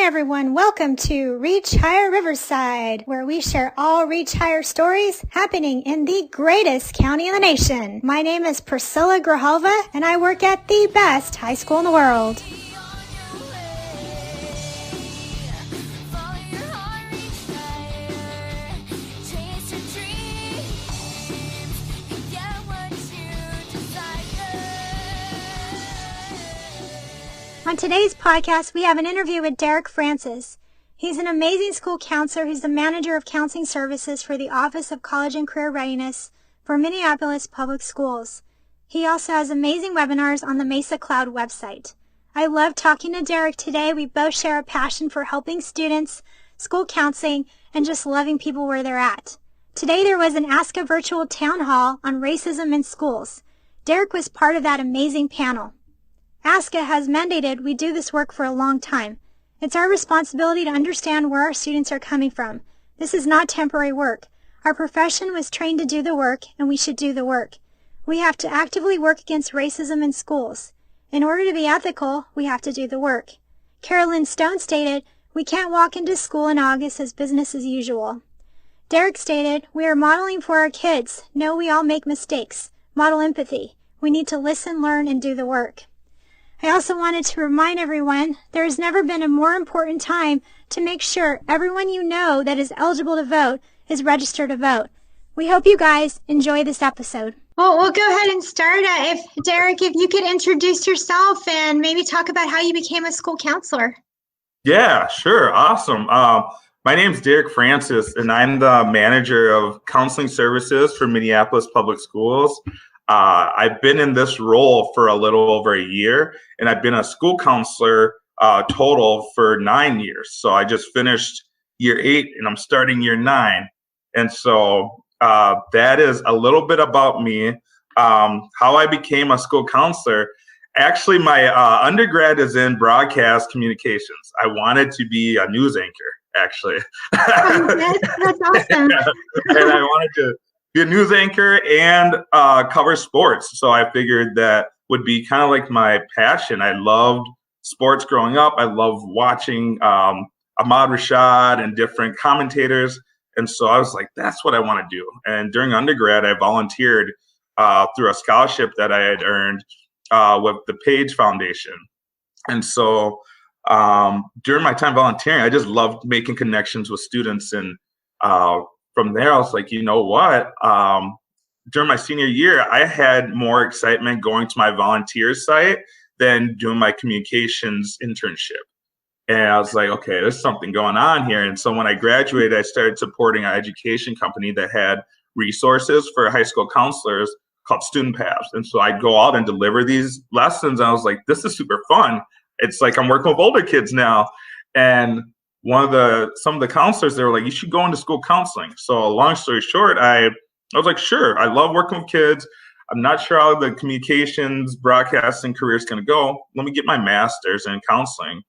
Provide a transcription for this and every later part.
everyone, welcome to Reach Higher Riverside, where we share all Reach Higher stories happening in the greatest county in the nation. My name is Priscilla Grijalva, and I work at the best high school in the world. On today's podcast, we have an interview with Derek Francis. He's an amazing school counselor who's the manager of counseling services for the Office of College and Career Readiness for Minneapolis Public Schools. He also has amazing webinars on the Mesa Cloud website. I love talking to Derek today. We both share a passion for helping students, school counseling, and just loving people where they're at. Today there was an ASCA virtual town hall on racism in schools. Derek was part of that amazing panel. ASCA has mandated we do this work for a long time. It's our responsibility to understand where our students are coming from. This is not temporary work. Our profession was trained to do the work, and we should do the work. We have to actively work against racism in schools. In order to be ethical, we have to do the work. Carolyn Stone stated, "We can't walk into school in August as business as usual." Derek stated, "We are modeling for our kids. Know we all make mistakes. Model empathy. We need to listen, learn, and do the work." I also wanted to remind everyone there has never been a more important time to make sure everyone you know that is eligible to vote is registered to vote. We hope you guys enjoy this episode. Well, we'll go ahead and start. Derek, if you could introduce yourself and maybe talk about how you became a school counselor. Yeah, sure. Awesome. My name's Derek Francis, and I'm the manager of counseling services for Minneapolis Public Schools. I've been in this role for a little over a year, and I've been a school counselor total for 9 years. So I just finished year 8 and I'm starting year 9. And so that is a little bit about me. How I became a school counselor. Actually, my undergrad is in broadcast communications. I wanted to be a news anchor, actually. That's awesome. And I wanted to be a news anchor and cover sports. So I figured that would be kind of like my passion. I loved sports growing up. I loved watching Ahmad Rashad and different commentators. And so I was like, that's what I want to do. And during undergrad, I volunteered through a scholarship that I had earned with the Page Foundation. And so during my time volunteering, I just loved making connections with students. And from there, I was like, you know what? During my senior year, I had more excitement going to my volunteer site than doing my communications internship. And I was like, okay, there's something going on here. And so when I graduated, I started supporting an education company that had resources for high school counselors called Student Paths. And so I'd go out and deliver these lessons. And I was like, this is super fun. It's like I'm working with older kids now. And some of the counselors, they were like, you should go into school counseling. So long story short, I was like, sure, I love working with kids. I'm not sure how the communications, broadcasting career is going to go. Let me get my master's in counseling.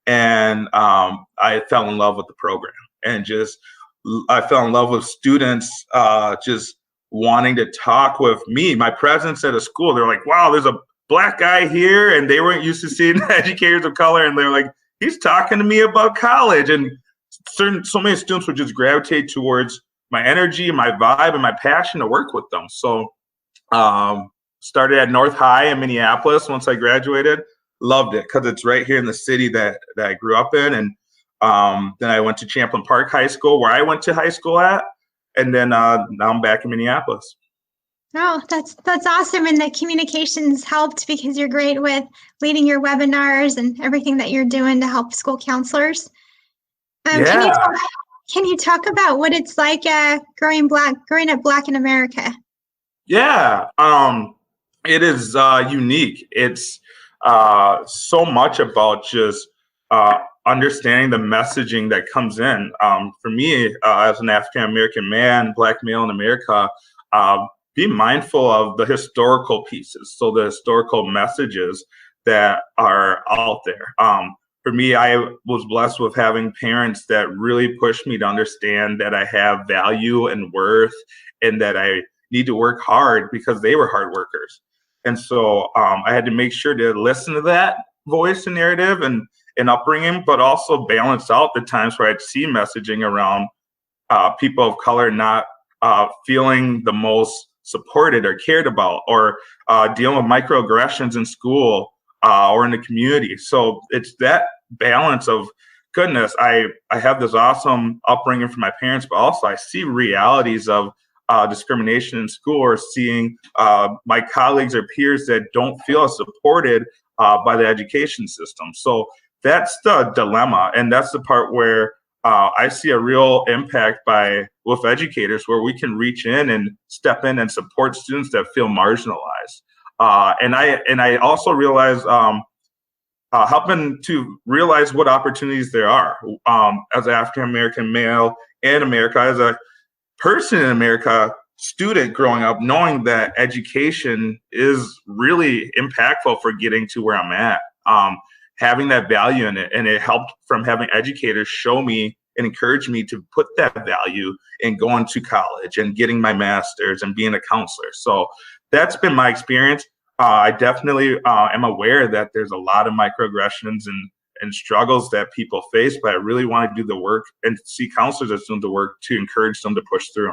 And I fell in love with the program, and I fell in love with students just wanting to talk with me. My presence at a school, they're like, wow, there's a Black guy here, and they weren't used to seeing educators of color, and they're like, he's talking to me about college. And so many students would just gravitate towards my energy, my vibe, and my passion to work with them. So started at North High in Minneapolis once I graduated. Loved it because it's right here in the city that I grew up in. And then I went to Champlain Park High School, where I went to high school at. And then now I'm back in Minneapolis. Oh, that's awesome. And the communications helped because you're great with leading your webinars and everything that you're doing to help school counselors. Yeah. Can you talk about what it's like growing up Black in America? Yeah, it is unique. It's so much about just understanding the messaging that comes in. For me, as an African-American man, Black male in America, be mindful of the historical pieces, so the historical messages that are out there. For me, I was blessed with having parents that really pushed me to understand that I have value and worth, and that I need to work hard because they were hard workers. And so I had to make sure to listen to that voice and narrative and and upbringing, but also balance out the times where I'd see messaging around people of color not feeling the most supported or cared about, or dealing with microaggressions in school or in the community. So it's that balance of, goodness, I have this awesome upbringing from my parents, but also I see realities of discrimination in school, or seeing my colleagues or peers that don't feel supported by the education system. So that's the dilemma, and that's the part where I see a real impact with educators, where we can reach in and step in and support students that feel marginalized. And I also realize helping to realize what opportunities there are as an African-American male in America, as a person in America, student growing up, knowing that education is really impactful for getting to where I'm at, having that value in it. And it helped from having educators show me and encourage me to put that value in going to college and getting my master's and being a counselor. So that's been my experience. I definitely am aware that there's a lot of microaggressions and struggles that people face, but I really want to do the work and see counselors as doing the work to encourage them to push through.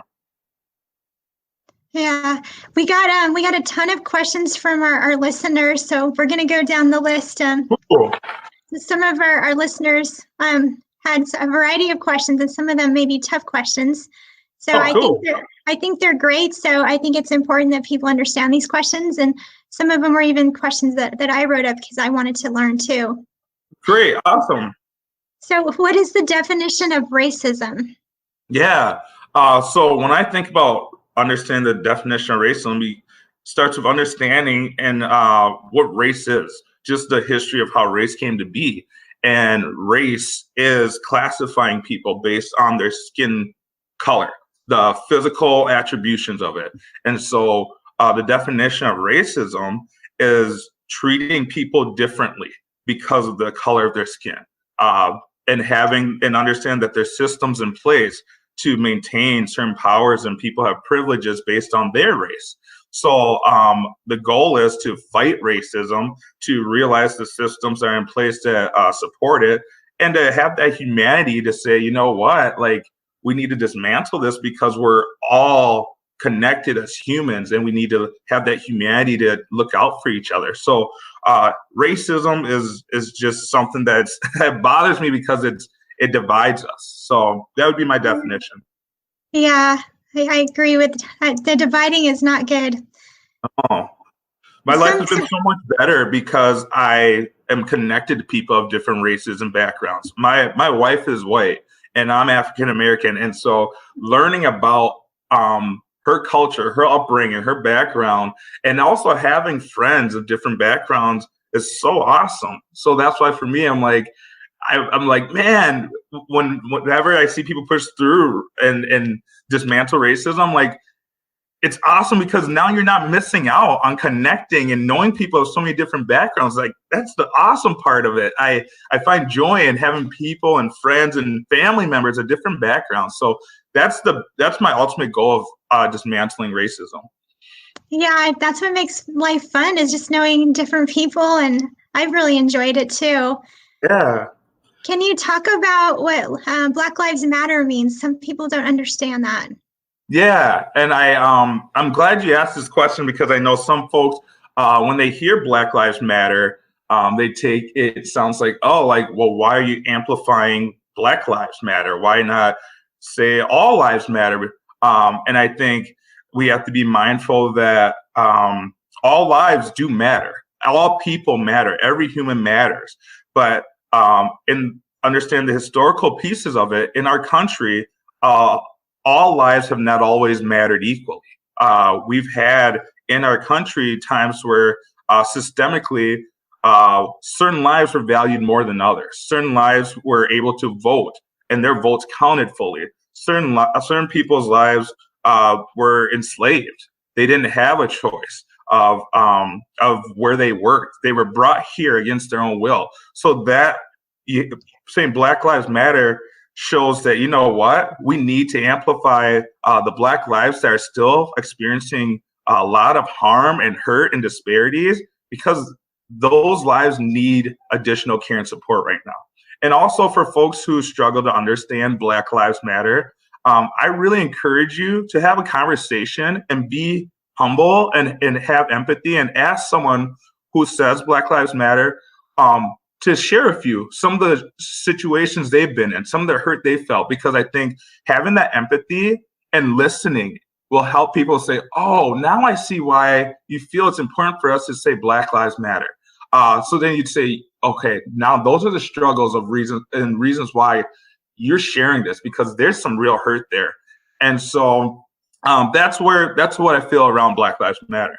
Yeah, we got a ton of questions from our listeners, so we're going to go down the list. Cool. Some of our listeners had a variety of questions, and some of them may be tough questions. So cool. I think they're great. So I think it's important that people understand these questions, and some of them were even questions that I wrote up because I wanted to learn too. Great, awesome. So what is the definition of racism? Yeah, so when I think about understanding the definition of racism, we starts with understanding and what race is, just the history of how race came to be. And race is classifying people based on their skin color, the physical attributions of it. And so the definition of racism is treating people differently because of the color of their skin, and understand that there's systems in place to maintain certain powers, and people have privileges based on their race. So the goal is to fight racism, to realize the systems that are in place to support it, and to have that humanity to say, you know what, like, we need to dismantle this because we're all connected as humans, and we need to have that humanity to look out for each other. So racism is just something that bothers me because it divides us. So that would be my definition. Yeah, I agree with the dividing is not good. Oh, my life has been so much better because I am connected to people of different races and backgrounds. My wife is white and I'm African American, and so learning about her culture, her upbringing, her background, and also having friends of different backgrounds is so awesome. So that's why for me, I'm like, man, whenever I see people push through and dismantle racism, I'm like, it's awesome because now you're not missing out on connecting and knowing people of so many different backgrounds. Like, that's the awesome part of it. I find joy in having people and friends and family members of different backgrounds. So that's my ultimate goal of dismantling racism. Yeah, that's what makes life fun, is just knowing different people, and I've really enjoyed it too. Yeah. Can you talk about what Black Lives Matter means? Some people don't understand that. Yeah, and I'm glad you asked this question, because I know some folks, when they hear Black Lives Matter, they take it sounds like, oh, like, well, why are you amplifying Black Lives Matter? Why not say all lives matter? And I think we have to be mindful that all lives do matter. All people matter. Every human matters. But and understand the historical pieces of it in our country, all lives have not always mattered equally. We've had in our country times where systemically certain lives were valued more than others. Certain lives were able to vote and their votes counted fully. Certain people's lives were enslaved. They didn't have a choice of where they worked. They were brought here against their own will. So that saying Black Lives Matter shows that, you know what, we need to amplify the Black lives that are still experiencing a lot of harm and hurt and disparities, because those lives need additional care and support right now. And also for folks who struggle to understand Black Lives Matter, I really encourage you to have a conversation and be humble and have empathy and ask someone who says Black Lives Matter to share with you some of the situations they've been in, some of the hurt they felt, because I think having that empathy and listening will help people say, oh, now I see why you feel it's important for us to say Black Lives Matter. So then you'd say, okay, now those are the struggles of reasons why you're sharing this, because there's some real hurt there. And so that's what I feel around Black Lives Matter.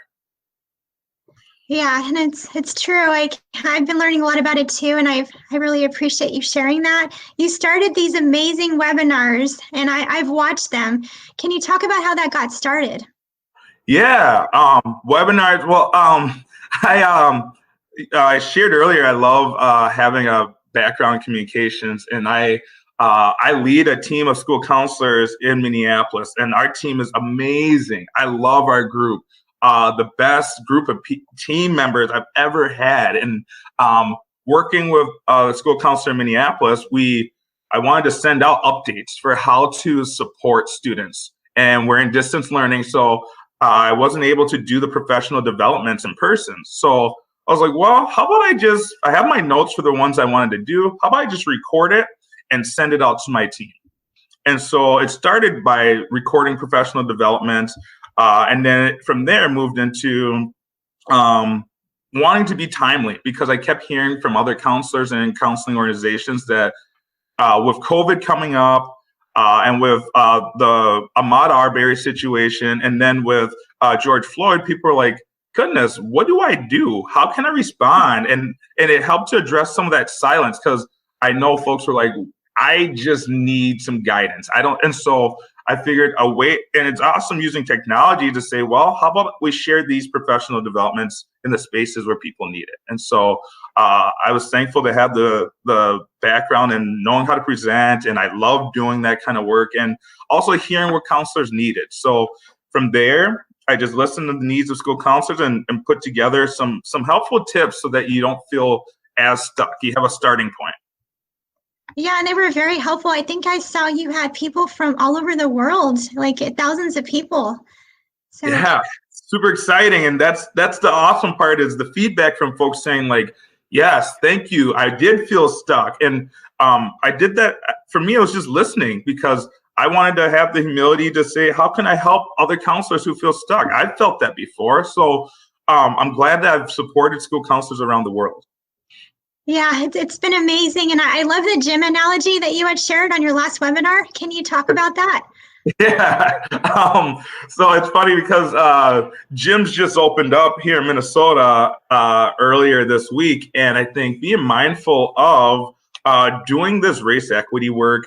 Yeah, and it's true. I've been learning a lot about it too, and I really appreciate you sharing that. You started these amazing webinars, and I've watched them. Can you talk about how that got started? Yeah, webinars. Well, I shared earlier, I love having a background in communications, and I lead a team of school counselors in Minneapolis, and our team is amazing. I love our group. The best group of team members I've ever had. And working with a school counselor in Minneapolis, I wanted to send out updates for how to support students. And we're in distance learning, so I wasn't able to do the professional developments in person. So I was like, well, how about I have my notes for the ones I wanted to do. How about I just record it and send it out to my team? And so it started by recording professional development. And then from there moved into wanting to be timely, because I kept hearing from other counselors and counseling organizations that with COVID coming up and with the Ahmaud Arbery situation, and then with George Floyd, people were like, goodness, what do I do? How can I respond? And it helped to address some of that silence, because I know folks were like, I just need some guidance. And so I figured a way, and it's awesome using technology to say, well, how about we share these professional developments in the spaces where people need it? And so I was thankful to have the background and knowing how to present, and I love doing that kind of work, and also hearing what counselors needed. So from there, I just listened to the needs of school counselors and put together some helpful tips so that you don't feel as stuck. You have a starting point. Yeah, and they were very helpful. I think I saw you had people from all over the world, like thousands of people. So. Yeah, super exciting. And that's the awesome part, is the feedback from folks saying like, yes, thank you. I did feel stuck. And I did that. For me, it was just listening, because I wanted to have the humility to say, how can I help other counselors who feel stuck? I've felt that before. So I'm glad that I've supported school counselors around the world. Yeah, it's been amazing. And I love the gym analogy that you had shared on your last webinar. Can you talk about that? Yeah. So it's funny because gyms just opened up here in Minnesota earlier this week. And I think being mindful of doing this race equity work,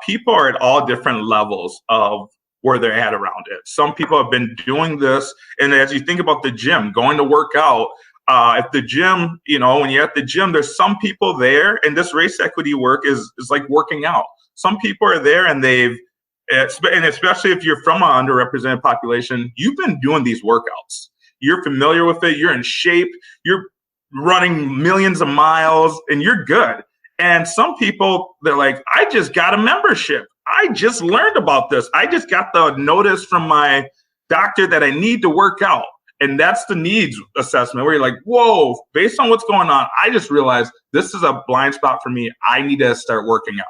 people are at all different levels of where they're at around it. Some people have been doing this. And as you think about the gym, going to work out, at the gym, when you're at the gym, there's some people there, and this race equity work is like working out. Some people are there and and especially if you're from an underrepresented population, you've been doing these workouts. You're familiar with it. You're in shape. You're running millions of miles and you're good. And some people, they're like, I just got a membership. I just learned about this. I just got the notice from my doctor that I need to work out. And that's the needs assessment, where you're like, whoa, based on what's going on, I just realized this is a blind spot for me. I need to start working out.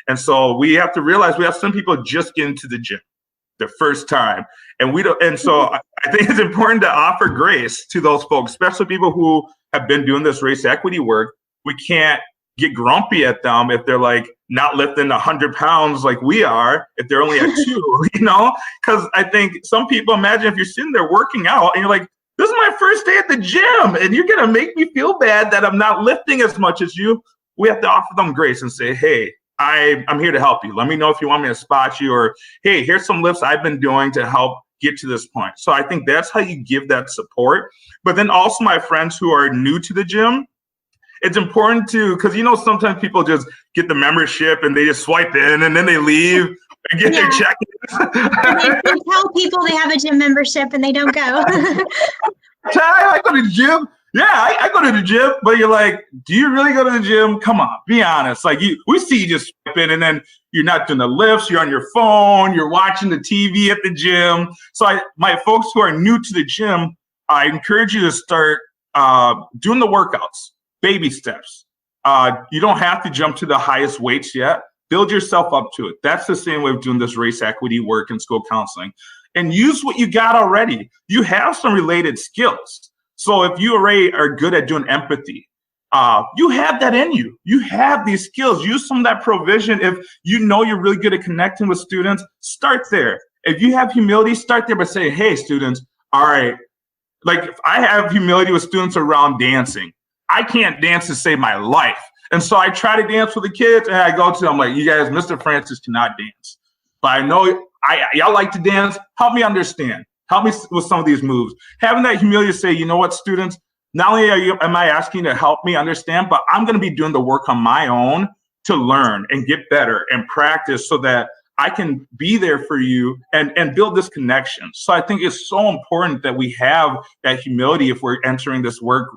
And so we have to realize we have some people just get into the gym the first time. And we don't. And so I think it's important to offer grace to those folks, especially people who have been doing this race equity work. We can't get grumpy at them if they're like not lifting 100 pounds like we are, if they're only at 2, because I think some people, imagine if you're sitting there working out and you're like, this is my first day at the gym and you're going to make me feel bad that I'm not lifting as much as you. We have to offer them grace and say, hey, I'm here to help you. Let me know if you want me to spot you, or, hey, here's some lifts I've been doing to help get to this point. So I think that's how you give that support. But then also my friends who are new to the gym, it's important to, because sometimes people just get the membership and they just swipe in and then they leave and get their check. And they tell people they have a gym membership and they don't go. I go to the gym. Yeah, I go to the gym, but you're like, do you really go to the gym? Come on, be honest. Like we see you just swiping, and then you're not doing the lifts. You're on your phone. You're watching the TV at the gym. So my folks who are new to the gym, I encourage you to start doing the workouts, baby steps. You don't have to jump to the highest weights yet. Build yourself up to it. That's the same way of doing this race equity work in school counseling. And use what you got already. You have some related skills. So if you already are good at doing empathy, you have that in you. You have these skills. Use some of that provision. If you know you're really good at connecting with students, start there. If you have humility, start there by saying, hey, students, all right, like if I have humility with students around dancing, I can't dance to save my life. And so I try to dance with the kids, and I go to them like, you guys, Mr. Francis cannot dance. But I know y'all like to dance. Help me understand. Help me with some of these moves. Having that humility to say, you know what, students, not only am I asking you to help me understand, but I'm going to be doing the work on my own to learn and get better and practice so that I can be there for you and build this connection. So I think it's so important that we have that humility if we're entering this work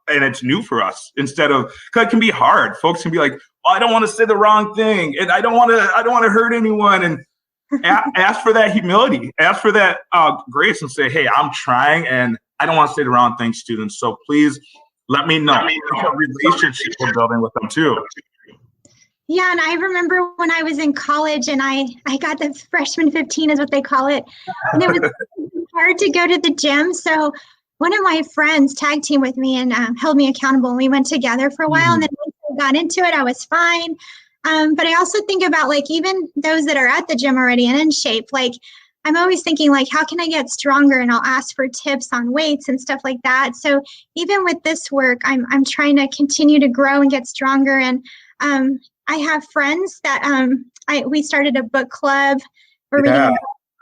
and it's new for us, instead of, because it can be hard. Folks can be like, oh, I don't want to say the wrong thing, and I don't want to hurt anyone. And ask for that humility, ask for that grace, and say, hey, I'm trying and I don't want to say the wrong thing, students. So please let me know. What relationship we're building with them too. Yeah, and I remember when I was in college and I got the freshman 15 is what they call it. And it was hard to go to the gym. So one of my friends tag team with me and held me accountable. And we went together for a while. And then once I got into it, I was fine. But I also think about like even those that are at the gym already and in shape, like I'm always thinking like, how can I get stronger? And I'll ask for tips on weights and stuff like that. So even with this work, I'm trying to continue to grow and get stronger. And I have friends that we started a book club. We're reading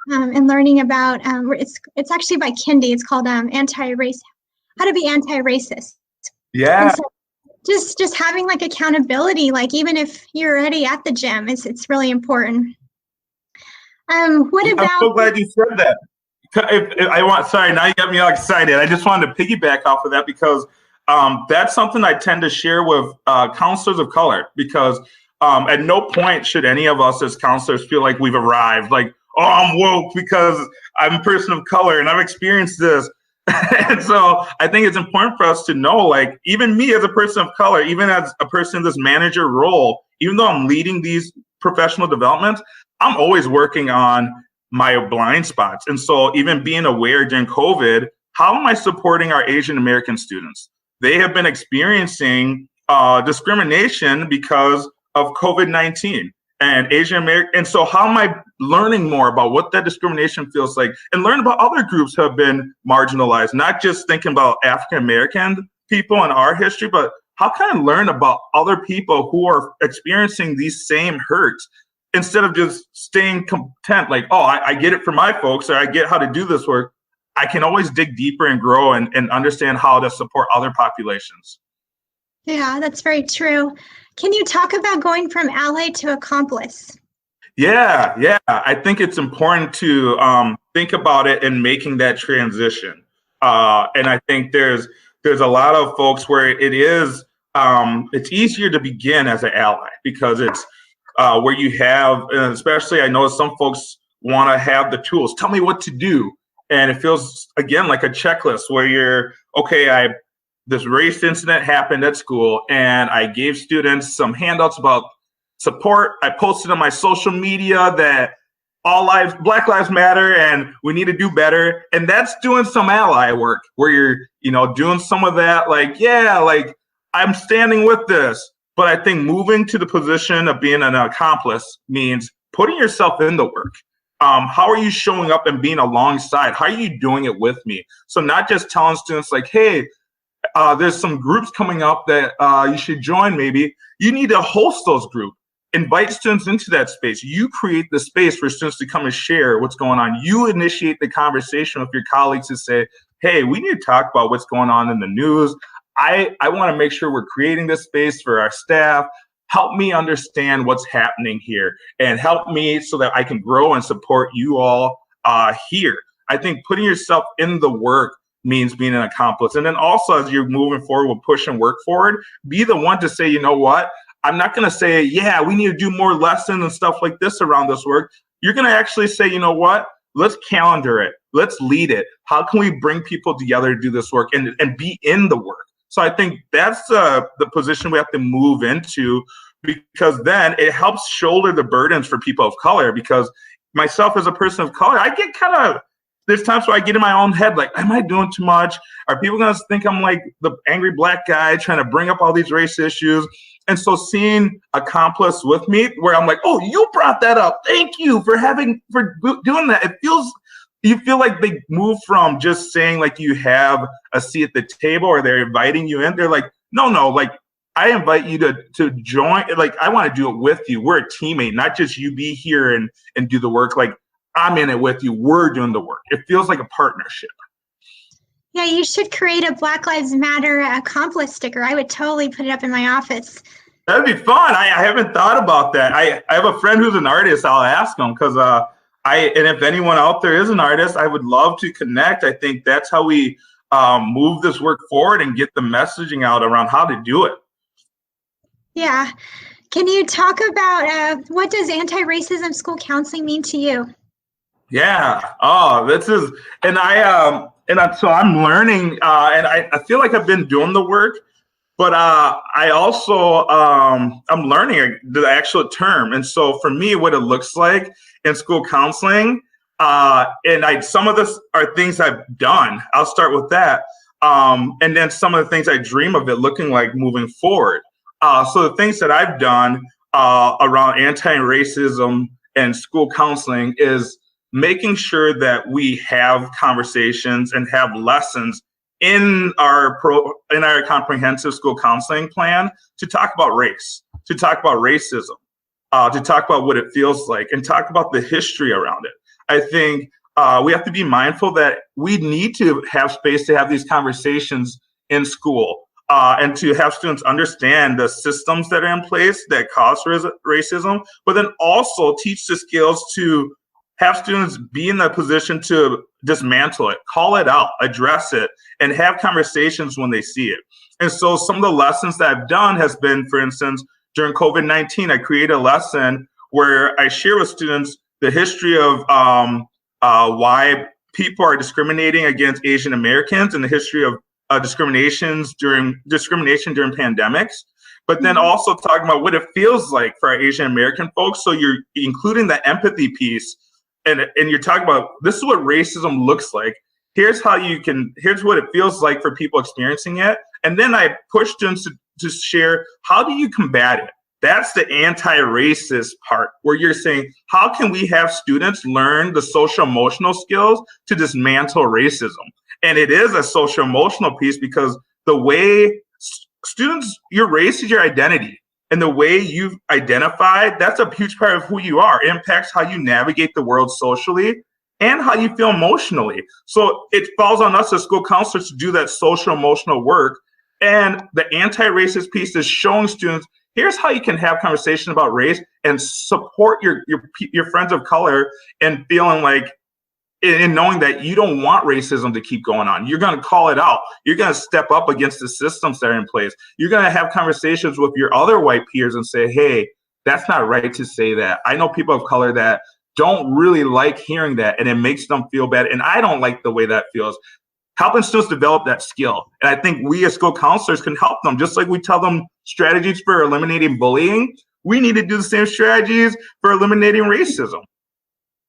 and learning about it's actually by Kendi. It's called How to Be Anti-Racist. Yeah. Just having like accountability, like even if you're already at the gym, it's really important. What about? I'm so glad you said that. Sorry, now you got me all excited. I just wanted to piggyback off of that because that's something I tend to share with counselors of color, because at no point should any of us as counselors feel like we've arrived, like, oh, I'm woke because I'm a person of color and I've experienced this. And so I think it's important for us to know, like, even me as a person of color, even as a person in this manager role, even though I'm leading these professional developments, I'm always working on my blind spots. And so even being aware during COVID, how am I supporting our Asian American students? They have been experiencing discrimination because of COVID-19 and Asian American. And so how am I learning more about what that discrimination feels like and learn about other groups who have been marginalized, not just thinking about African American people in our history, but how can I learn about other people who are experiencing these same hurts instead of just staying content, like, oh, I get it from my folks, or I get how to do this work. I can always dig deeper and grow and understand how to support other populations. Yeah, that's very true. Can you talk about going from ally to accomplice? Yeah. I think it's important to think about it and making that transition. And I think there's a lot of folks where it is, it's easier to begin as an ally because it's where you have, and especially I know some folks want to have the tools. Tell me what to do. And it feels, again, like a checklist where you're, okay, this race incident happened at school and I gave students some handouts about support. I posted on my social media that Black Lives Matter and we need to do better. And that's doing some ally work where you're, doing some of that, like, yeah, like I'm standing with this. But I think moving to the position of being an accomplice means putting yourself in the work. How are you showing up and being alongside? How are you doing it with me? So not just telling students like, hey, there's some groups coming up that you should join maybe. You need to host those groups. Invite students into that space. You create the space for students to come and share what's going on. You initiate the conversation with your colleagues to say, hey, we need to talk about what's going on in the news. I want to make sure we're creating this space for our staff. Help me understand what's happening here and help me so that I can grow and support you all here. I think putting yourself in the work means being an accomplice. And then also, as you're moving forward with push and work forward, be the one to say, you know what, I'm not going to say, yeah, we need to do more lessons and stuff like this around this work. You're going to actually say, you know what, let's calendar it. Let's lead it. How can we bring people together to do this work and be in the work? So I think that's the position we have to move into, because then it helps shoulder the burdens for people of color. Because myself as a person of color, I get kind of, there's times where I get in my own head, like, am I doing too much? Are people going to think I'm like the angry Black guy trying to bring up all these race issues? And so seeing accomplice with me, where I'm like, oh, you brought that up. Thank you for doing that. You feel like they move from just saying like you have a seat at the table or they're inviting you in. They're like, no, like I invite you to join. Like, I want to do it with you. We're a teammate, not just you be here and do the work. Like, I'm in it with you. We're doing the work. It feels like a partnership. Yeah, you should create a Black Lives Matter accomplice sticker. I would totally put it up in my office. That'd be fun. I haven't thought about that. I have a friend who's an artist. I'll ask him, because and if anyone out there is an artist, I would love to connect. I think that's how we move this work forward and get the messaging out around how to do it. Yeah. Can you talk about what does anti-racism school counseling mean to you? Yeah. Oh, so I'm learning, and I feel like I've been doing the work, but I also I'm learning the actual term. And so for me, what it looks like in school counseling, some of this are things I've done. I'll start with that, and then some of the things I dream of it looking like moving forward. So the things that I've done around anti-racism and school counseling is making sure that we have conversations and have lessons in our comprehensive school counseling plan to talk about race, to talk about racism, to talk about what it feels like, and talk about the history around it. I think we have to be mindful that we need to have space to have these conversations in school, and to have students understand the systems that are in place that cause racism, but then also teach the skills to have students be in the position to dismantle it, call it out, address it, and have conversations when they see it. And so some of the lessons that I've done has been, for instance, during COVID-19, I created a lesson where I share with students the history of why people are discriminating against Asian Americans and the history of discrimination during pandemics, but then also talking about what it feels like for our Asian American folks. So you're including the empathy piece, and you're talking about, this is what racism looks like. Here's what it feels like for people experiencing it. And then I push students to share, how do you combat it? That's the anti-racist part, where you're saying, how can we have students learn the social emotional skills to dismantle racism? And it is a social emotional piece, because the way students, your race is your identity. And the way you've identified, that's a huge part of who you are. It impacts how you navigate the world socially and how you feel emotionally. So it falls on us as school counselors to do that social emotional work. And the anti-racist piece is showing students, here's how you can have conversation about race and support your friends of color, and feeling like, in knowing that you don't want racism to keep going on. You're going to call it out. You're going to step up against the systems that are in place. You're going to have conversations with your other white peers and say, hey, that's not right to say that. I know people of color that don't really like hearing that, and it makes them feel bad. And I don't like the way that feels. Helping students develop that skill. And I think we as school counselors can help them. Just like we tell them strategies for eliminating bullying, we need to do the same strategies for eliminating racism.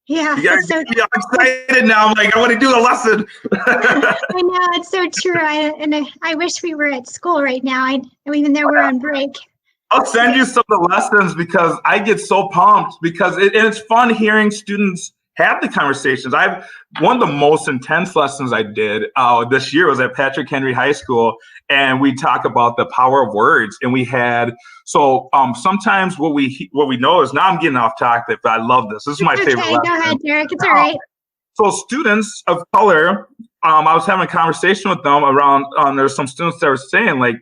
Yeah, I'm excited now. I'm like, I want to do a lesson. I know, it's so true. I wish we were at school right now. Even though we're on break. I'll send you some of the lessons, because I get so pumped, because it's fun hearing students have the conversations. One of the most intense lessons I did this year was at Patrick Henry High School, and we talk about the power of words. And we had sometimes what we know is, now I'm getting off topic, but I love this. This is my favorite lesson. Go ahead, Derek. It's all right. So students of color, I was having a conversation with them around, there's some students that were saying, like,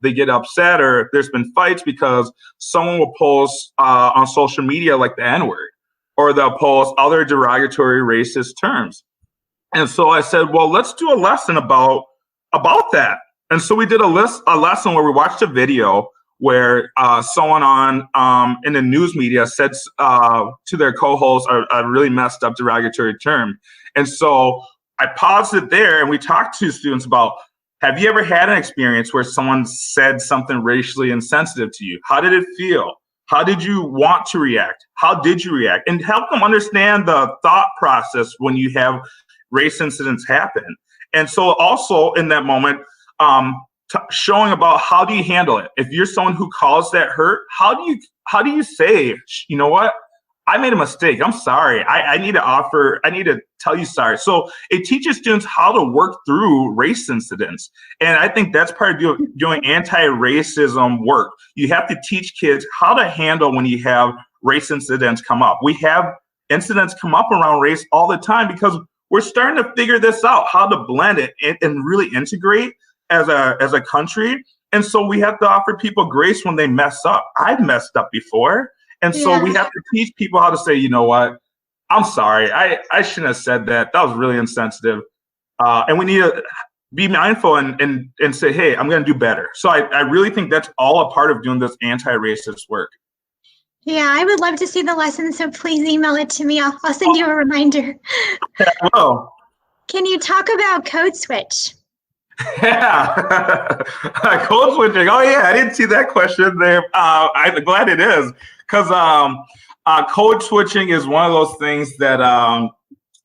they get upset, or there's been fights because someone will post on social media like the N-word, or they'll post other derogatory racist terms. And so I said, well, let's do a lesson about that. And so we did a lesson where we watched a video where someone on in the news media said to their co-host a really messed up derogatory term. And so I paused it there and we talked to students about, have you ever had an experience where someone said something racially insensitive to you? How did it feel? How did you want to react? How did you react? And help them understand the thought process when you have race incidents happen. And so also in that moment, showing about how do you handle it? If you're someone who caused that hurt, how do you say, you know what? I made a mistake. I'm sorry. I need to tell you sorry. So it teaches students how to work through race incidents. And I think that's part of doing anti-racism work. You have to teach kids how to handle when you have race incidents come up. We have incidents come up around race all the time because we're starting to figure this out, how to blend it and really integrate as a country. And so we have to offer people grace when they mess up. I've messed up before. And so we have to teach people how to say, you know what, I'm sorry. I shouldn't have said that. That was really insensitive. And we need to be mindful and say, hey, I'm going to do better. So I really think that's all a part of doing this anti-racist work. Yeah, I would love to see the lesson. So please email it to me. I'll send you a reminder. Hello. Can you talk about code switch? Yeah, code switching. Oh yeah, I didn't see that question there. I'm glad it is, because code switching is one of those things that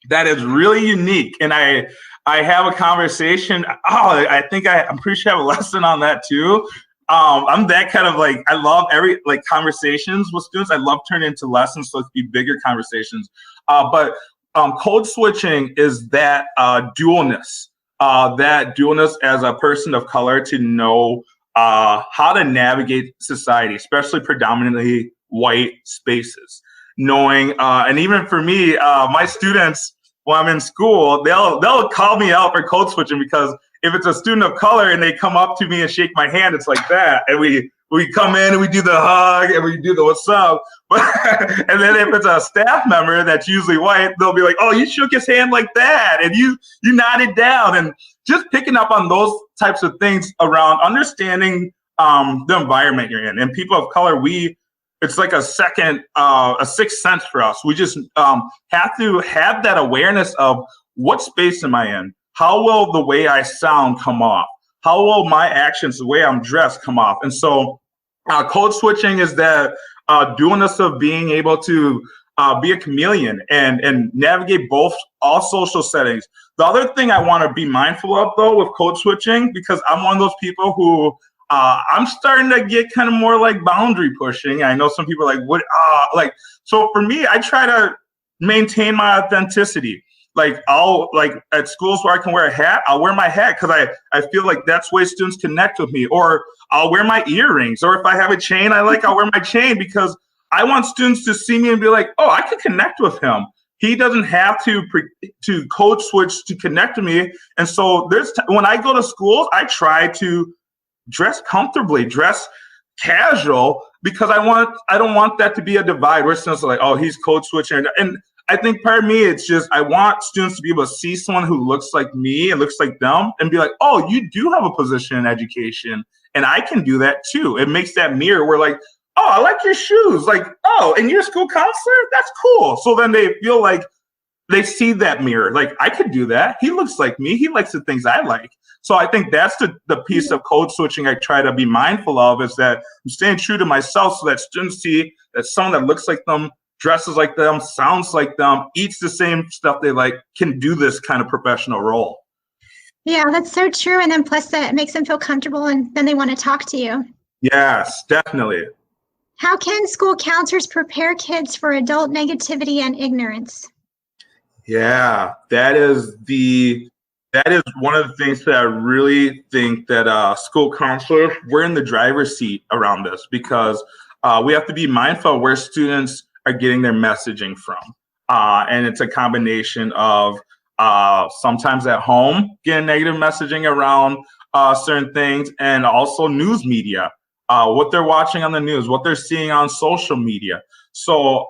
that is really unique. And I have a conversation. I'm pretty sure I have a lesson on that too. I'm that kind of like, I love conversations with students. I love turning into lessons, so it could be bigger conversations. But code switching is that dualness. That dualness as a person of color to know how to navigate society, especially predominantly white spaces. Knowing, and even for me, my students, when I'm in school, they'll call me out for code switching, because if it's a student of color and they come up to me and shake my hand, it's like that. And we come in and we do the hug and we do the what's up. And then if it's a staff member that's usually white, they'll be like, oh, you shook his hand like that. And you nodded down. And just picking up on those types of things around understanding the environment you're in. And people of color, it's like a sixth sense for us. We just have to have that awareness of what space am I in? How will the way I sound come off? How will my actions, the way I'm dressed, come off? And so code switching is that dualness of being able to be a chameleon and navigate all social settings. The other thing I want to be mindful of, though, with code switching, because I'm one of those people who I'm starting to get kind of more like boundary pushing. I know some people are like, what? So for me, I try to maintain my authenticity. I'll at schools where I can wear a hat, I'll wear my hat because I feel like that's the way students connect with me. Or I'll wear my earrings. Or if I have a chain I'll wear my chain, because I want students to see me and be like, oh, I can connect with him. He doesn't have to code switch to connect to me. And so when I go to schools, I try to dress comfortably, dress casual, because I don't want that to be a divide where students are like, oh, he's code switching. And I think part of me, it's just, I want students to be able to see someone who looks like me and looks like them and be like, oh, you do have a position in education and I can do that too. It makes that mirror where like, oh, I like your shoes. Like, oh, and you're a school counselor? That's cool. So then they feel like they see that mirror. Like, I could do that. He looks like me. He likes the things I like. So I think that's the piece of code switching I try to be mindful of, is that I'm staying true to myself so that students see that someone that looks like them, dresses like them, sounds like them, eats the same stuff they like, can do this kind of professional role. Yeah, that's so true. And then plus that makes them feel comfortable and then they want to talk to you. Yes, definitely. How can school counselors prepare kids for adult negativity and ignorance? Yeah, that is one of the things that I really think that school counselors, we're in the driver's seat around this, because we have to be mindful of where students are getting their messaging from. And it's a combination of sometimes at home getting negative messaging around certain things, and also news media, what they're watching on the news, what they're seeing on social media. So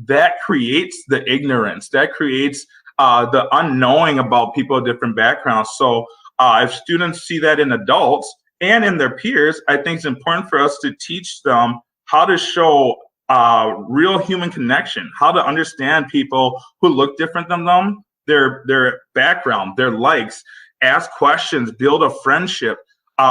that creates the ignorance, that creates the unknowing about people of different backgrounds. So if students see that in adults and in their peers, I think it's important for us to teach them how to show real human connection, how to understand people who look different than them, their background, their likes, ask questions, build a friendship,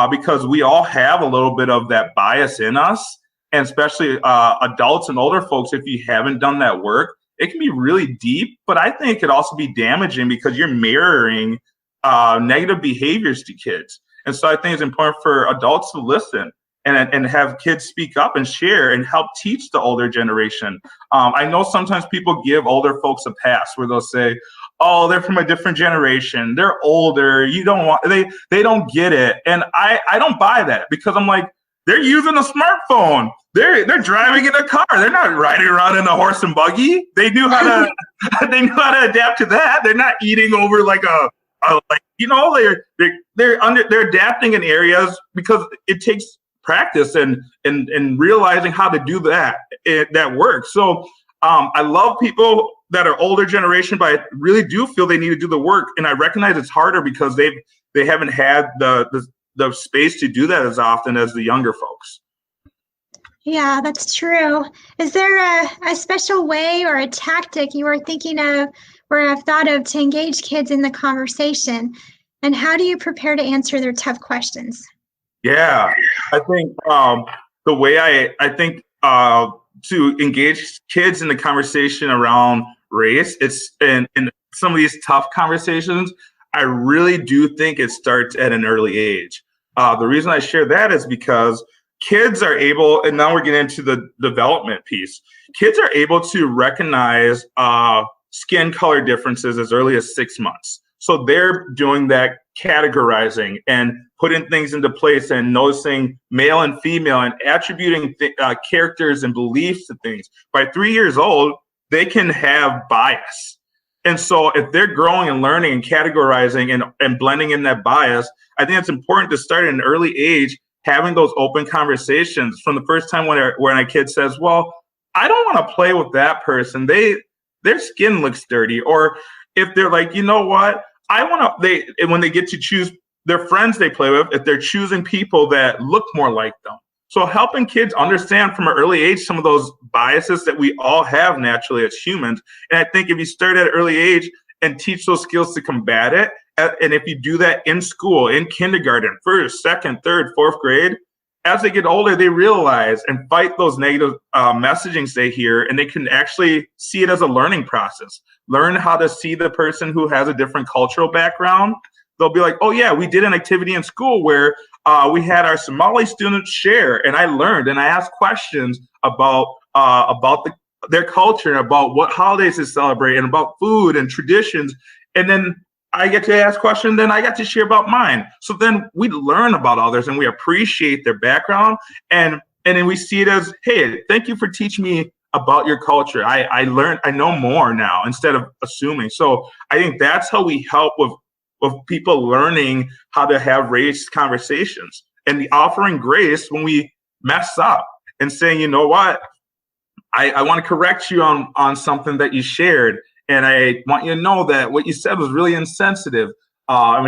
because we all have a little bit of that bias in us. And especially adults and older folks, if you haven't done that work, it can be really deep, but I think it could also be damaging because you're mirroring negative behaviors to kids. And so I think it's important for adults to listen and have kids speak up and share and help teach the older generation. I know sometimes people give older folks a pass where they'll say, oh, they're from a different generation, they're older, they don't get it. And I don't buy that, because I'm like, they're using a smartphone. They're driving in a car. They're not riding around in a horse and buggy. They knew how to adapt to that. They're not eating over like they're adapting in areas because it takes practice and realizing how to do that work. So I love people that are older generation, but I really do feel they need to do the work. And I recognize it's harder because they haven't had the space to do that as often as the younger folks. Yeah, that's true. Is there a special way or a tactic you are thinking of or have thought of to engage kids in the conversation? And how do you prepare to answer their tough questions? Yeah, I think the way I think to engage kids in the conversation around race, it's in some of these tough conversations, I really do think it starts at an early age. The reason I share that is because kids are able, and now we're getting into the development piece, kids are able to recognize skin color differences as early as 6 months. So they're doing that categorizing and putting things into place and noticing male and female and attributing characters and beliefs to things. By 3 years old, they can have bias. And so if they're growing and learning and categorizing and blending in that bias, I think it's important to start at an early age having those open conversations from the first time when a kid says, well, I don't want to play with that person. Their skin looks dirty. Or if they're like, you know what, when they get to choose their friends they play with, if they're choosing people that look more like them. So helping kids understand from an early age some of those biases that we all have naturally as humans. And I think if you start at an early age and teach those skills to combat it, and if you do that in school, in kindergarten, first, second, third, fourth grade, as they get older, they realize and fight those negative messagings they hear, and they can actually see it as a learning process. Learn how to see the person who has a different cultural background. They'll be like, oh yeah, we did an activity in school where we had our Somali students share, and I learned and I asked questions about their culture, and about what holidays they celebrate, and about food and traditions. And then I get to ask questions, then I got to share about mine. So then we learn about others and we appreciate their background. And then we see it as, hey, thank you for teaching me about your culture. I learned, I know more now instead of assuming. So I think that's how we help with people learning how to have race conversations, and the offering grace when we mess up and saying, you know what, I want to correct you on something that you shared. And I want you to know that what you said was really insensitive.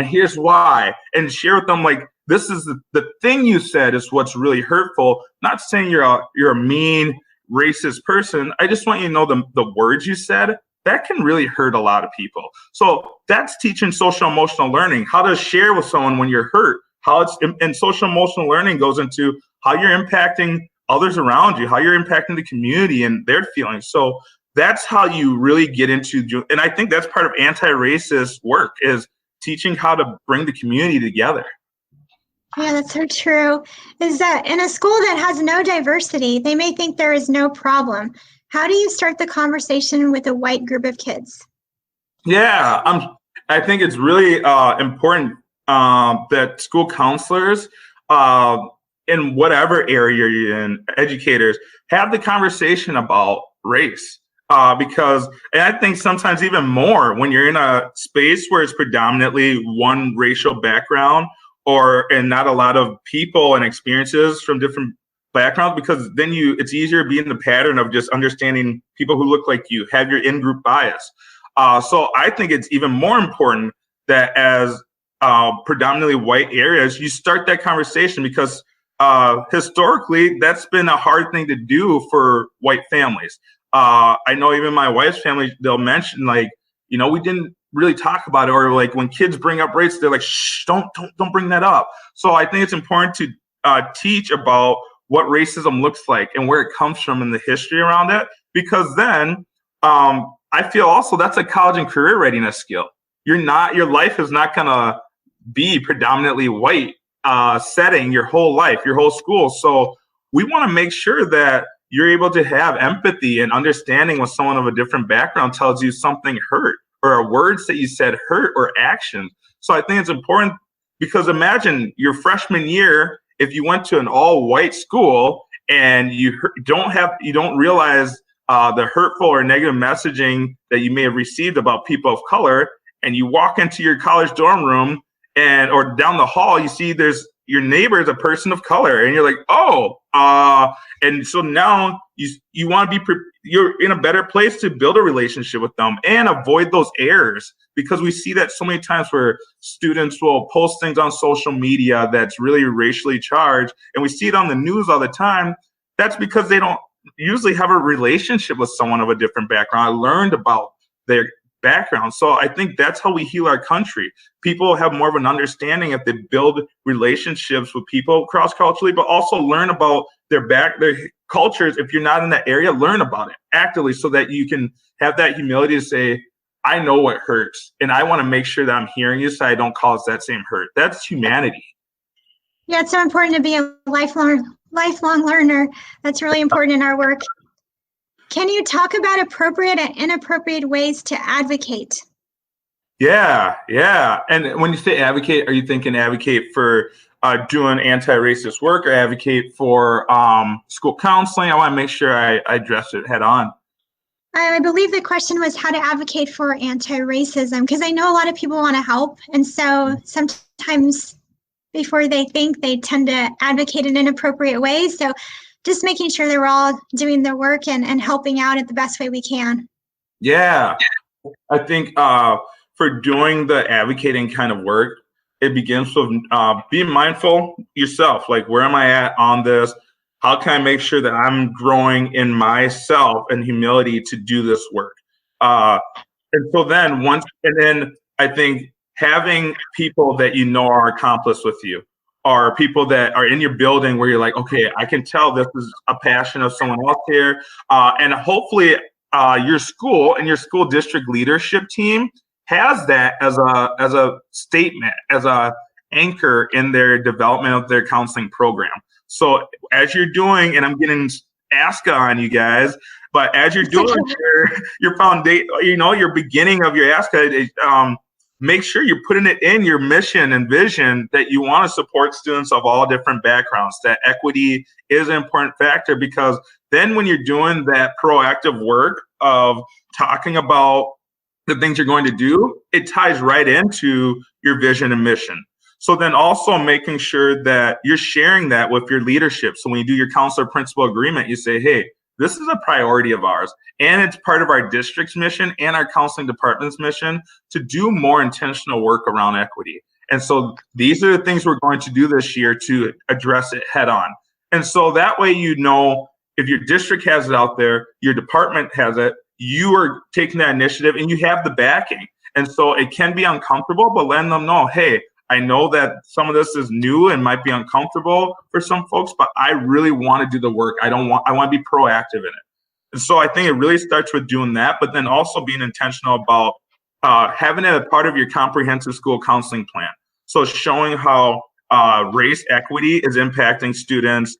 Here's why. And share with them, like, this is the thing you said is what's really hurtful. Not saying you're a mean, racist person. I just want you to know the words you said, that can really hurt a lot of people. So that's teaching social emotional learning, how to share with someone when you're hurt. And social emotional learning goes into how you're impacting others around you, how you're impacting the community and their feelings. So that's how you really get into, and I think that's part of anti-racist work, is teaching how to bring the community together. Yeah, that's so true. Is that in a school that has no diversity, they may think there is no problem. How do you start the conversation with a white group of kids? Yeah, I think it's really important that school counselors in whatever area you're in, educators, have the conversation about race. Because, and I think sometimes even more when you're in a space where it's predominantly one racial background, and not a lot of people and experiences from different backgrounds, because then it's easier to be in the pattern of just understanding people who look like you, have your in-group bias. So I think it's even more important that as predominantly white areas, you start that conversation, because historically that's been a hard thing to do for white families. I know even my wife's family, they'll mention like, we didn't really talk about it, or like when kids bring up race, they're like, shh, don't bring that up. So I think it's important to teach about what racism looks like and where it comes from and the history around it, because then I feel also that's a college and career readiness skill. Your life is not gonna be predominantly white setting your whole life, your whole school. So we want to make sure that you're able to have empathy and understanding when someone of a different background tells you something hurt, or words that you said hurt, or actions. So I think it's important, because imagine your freshman year, if you went to an all-white school and you don't realize the hurtful or negative messaging that you may have received about people of color, and you walk into your college dorm room or down the hall, you see there's your neighbor is a person of color, and you're like, and so now you want to you're in a better place to build a relationship with them and avoid those errors, because we see that so many times where students will post things on social media that's really racially charged, and we see it on the news all the time. That's because they don't usually have a relationship with someone of a different background. I learned about their background. So I think that's how we heal our country. People have more of an understanding if they build relationships with people cross-culturally, but also learn about their cultures. If you're not in that area, learn about it actively, so that you can have that humility to say, I know what hurts, and I want to make sure that I'm hearing you so I don't cause that same hurt. That's humanity. Yeah, it's so important to be a lifelong learner. That's really important in our work. Can you talk about appropriate and inappropriate ways to advocate? Yeah. And when you say advocate, are you thinking advocate for doing anti-racist work, or advocate for school counseling? I want to make sure I address it head on. I believe the question was how to advocate for anti-racism, because I know a lot of people want to help. And so sometimes before they think, they tend to advocate in inappropriate ways. So just making sure that we're all doing the work and helping out at the best way we can. Yeah, I think for doing the advocating kind of work, it begins with being mindful yourself. Like, where am I at on this? How can I make sure that I'm growing in myself and humility to do this work? And so then I think having people that are accomplice with you, are people that are in your building where you're like, okay, I can tell this is a passion of someone else here. And hopefully your school and your school district leadership team has that as a statement, as a anchor in their development of their counseling program. So as you're doing, and I'm getting ASCA on you guys, but as you're doing your foundation, your beginning of your ASCA, make sure you're putting it in your mission and vision that you want to support students of all different backgrounds, that equity is an important factor, because then when you're doing that proactive work of talking about the things you're going to do, it ties right into your vision and mission. So then also making sure that you're sharing that with your leadership. So when you do your counselor principal agreement, you say, hey, this is a priority of ours, and it's part of our district's mission and our counseling department's mission to do more intentional work around equity. And so these are the things we're going to do this year to address it head on. And so that way, if your district has it out there, your department has it, you are taking that initiative and you have the backing. And so it can be uncomfortable, but letting them know, hey, I know that some of this is new and might be uncomfortable for some folks, but I really want to do the work. I want to be proactive in it. And so I think it really starts with doing that, but then also being intentional about having it as part of your comprehensive school counseling plan. So showing how race equity is impacting students.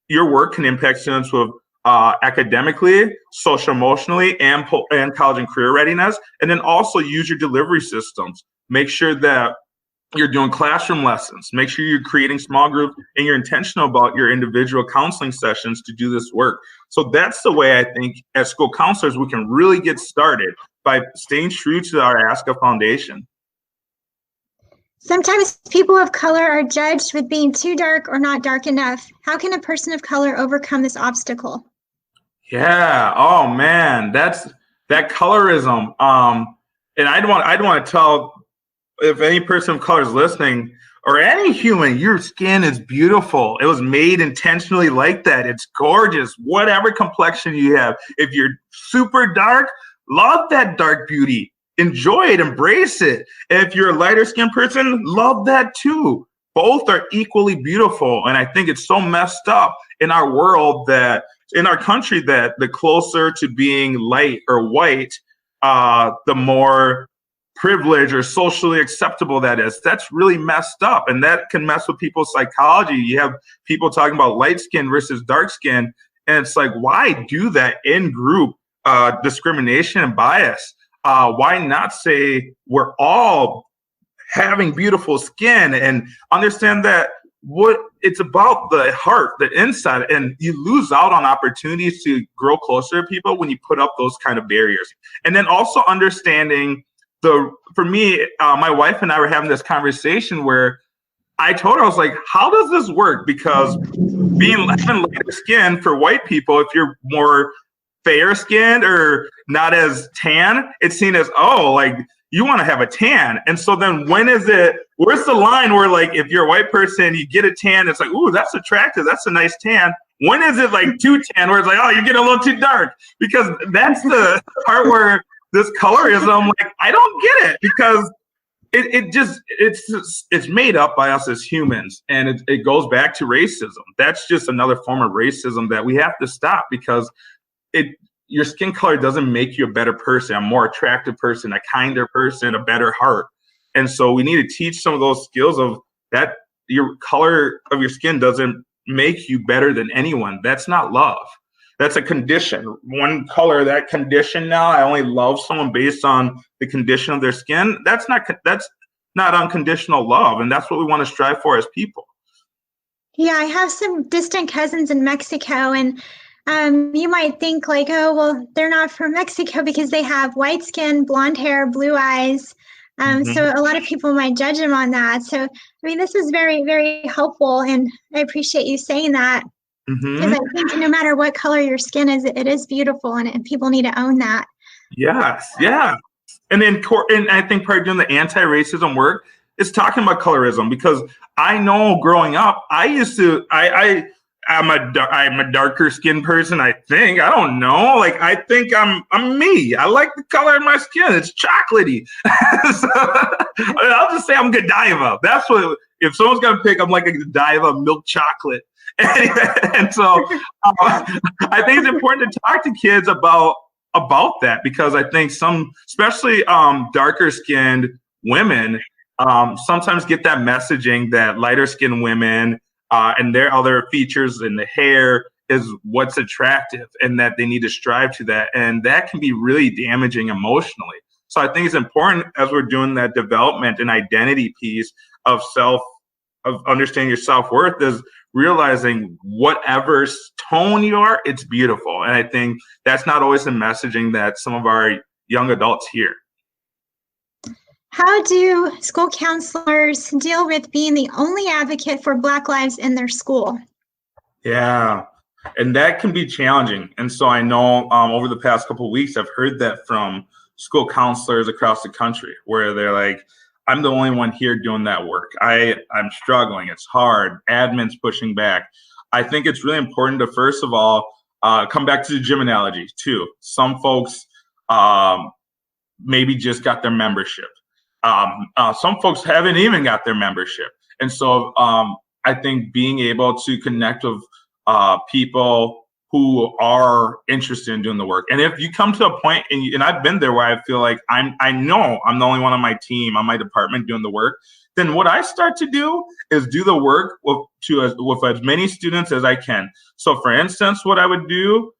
Your work can impact students with academically, social emotionally, and college and career readiness. And then also use your delivery systems. Make sure that you're doing classroom lessons. Make sure you're creating small groups and you're intentional about your individual counseling sessions to do this work. So that's the way I think as school counselors, we can really get started by staying true to our ASCA foundation. Sometimes people of color are judged with being too dark or not dark enough. How can a person of color overcome this obstacle? Yeah. Oh man, that colorism. and I'd want to tell, if any person of color is listening, or any human, your skin is beautiful. It was made intentionally like that. It's gorgeous, whatever complexion you have. If you're super dark, love that dark beauty. Enjoy it, embrace it. If you're a lighter skinned person, love that too. Both are equally beautiful. And I think it's so messed up in our world, that in our country, that the closer to being light or white, the more privilege or socially acceptable that is. That's really messed up, and that can mess with people's psychology. You have people talking about light skin versus dark skin, and it's like, why do that in group discrimination and bias? Why not say we're all having beautiful skin, and understand that what it's about, the heart, the inside, and you lose out on opportunities to grow closer to people when you put up those kind of barriers. And then also understanding for me, my wife and I were having this conversation where I told her, I was like, how does this work? Because having lighter skin for white people, if you're more fair skinned or not as tan, it's seen as, oh, like you want to have a tan. And so then where's the line where, like, if you're a white person, you get a tan, it's like, ooh, that's attractive, that's a nice tan. When is it like too tan, where it's like, oh, you're getting a little too dark? Because that's the part where this colorism, like, I don't get it, because it's made up by us as humans, and it goes back to racism. That's just another form of racism that we have to stop, because your skin color doesn't make you a better person, a more attractive person, a kinder person, a better heart. And so we need to teach some of those skills of that. Your color of your skin doesn't make you better than anyone. That's not love. That's a condition. One color, that condition. Now I only love someone based on the condition of their skin. That's not unconditional love, and that's what we want to strive for as people. Yeah, I have some distant cousins in Mexico, and you might think like, oh, well, they're not from Mexico because they have white skin, blonde hair, blue eyes. So a lot of people might judge them on that. So, I mean, this is very, very helpful, and I appreciate you saying that. Because I think no matter what color your skin is, it is beautiful, and people need to own that. Yes, yeah. And I think part of doing the anti-racism work is talking about colorism, because I know growing up, I'm a darker skinned person, I think. I don't know. Like, I think I'm me. I like the color of my skin. It's chocolatey. So, I'll just say I'm Godiva. That's what, if someone's gonna pick, I'm like a Godiva milk chocolate. And so I think it's important to talk to kids about that, because I think some, especially darker skinned women, sometimes get that messaging that lighter skinned women and their other features in the hair is what's attractive, and that they need to strive to that. And that can be really damaging emotionally. So I think it's important, as we're doing that development and identity piece of understanding your self-worth, is realizing whatever tone you are, it's beautiful. And I think that's not always the messaging that some of our young adults hear. How do school counselors deal with being the only advocate for Black lives in their school? Yeah, and that can be challenging. And so I know over the past couple of weeks, I've heard that from school counselors across the country, where they're like, I'm the only one here doing that work. I'm struggling. It's hard. Admin's pushing back. I think it's really important to, first of all, come back to the gym analogy too. Some folks maybe just got their membership. Some folks haven't even got their membership. And so I think being able to connect with people who are interested in doing the work. And if you come to a point, and I've been there, where I feel like I know I'm the only one on my team, on my department doing the work, then what I start to do is do the work with as many students as I can. So for instance, what I would do